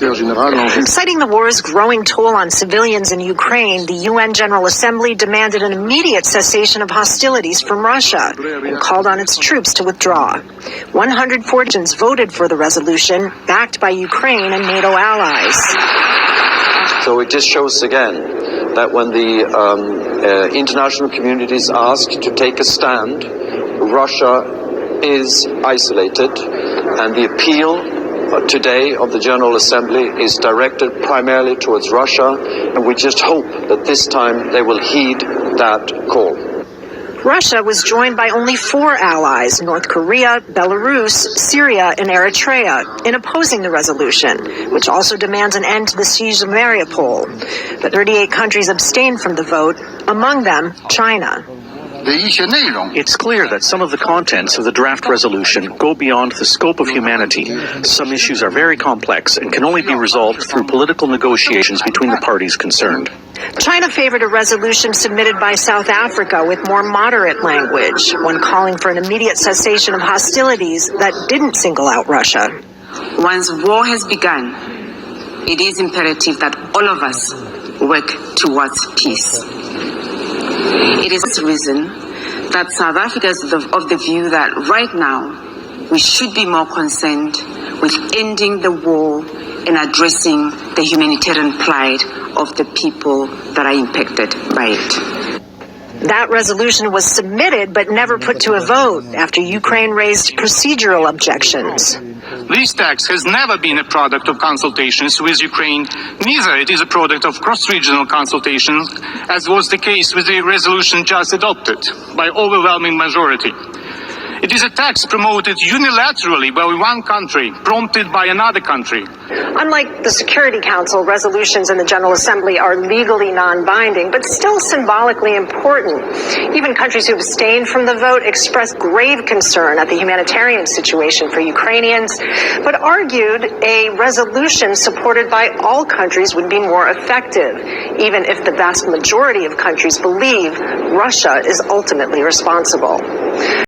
Citing the war's growing toll on civilians in Ukraine, the U.N. General Assembly demanded an immediate cessation of hostilities from Russia and called on its troops to withdraw. 104 nations voted for the resolution, backed by Ukraine and NATO allies. So it just shows again that when the international community is asked to take a stand, Russia is isolated, and the appeal today of the General Assembly is directed primarily towards Russia, and we just hope that this time they will heed that call. Russia was joined by only 4 allies, North Korea, Belarus, Syria, and Eritrea, in opposing the resolution, which also demands an end to the siege of Mariupol. But 38 countries abstained from the vote, among them China. It's clear that some of the contents of the draft resolution go beyond the scope of humanity. Some issues are very complex and can only be resolved through political negotiations between the parties concerned. China favored a resolution submitted by South Africa with more moderate language, one calling for an immediate cessation of hostilities that didn't single out Russia. Once war has begun, it is imperative that all of us work towards peace. It is this reason that South Africa is of the view that right now we should be more concerned with ending the war and addressing the humanitarian plight of the people that are impacted by it. That resolution was submitted but never put to a vote after Ukraine raised procedural objections. This text has never been a product of consultations with Ukraine, neither it is a product of cross-regional consultations, as was the case with the resolution just adopted by overwhelming majority. It is a text promoted unilaterally by one country, prompted by another country. Unlike the Security Council, resolutions in the General Assembly are legally non-binding, but still symbolically important. Even countries who abstained from the vote expressed grave concern at the humanitarian situation for Ukrainians, but argued a resolution supported by all countries would be more effective, even if the vast majority of countries believe Russia is ultimately responsible.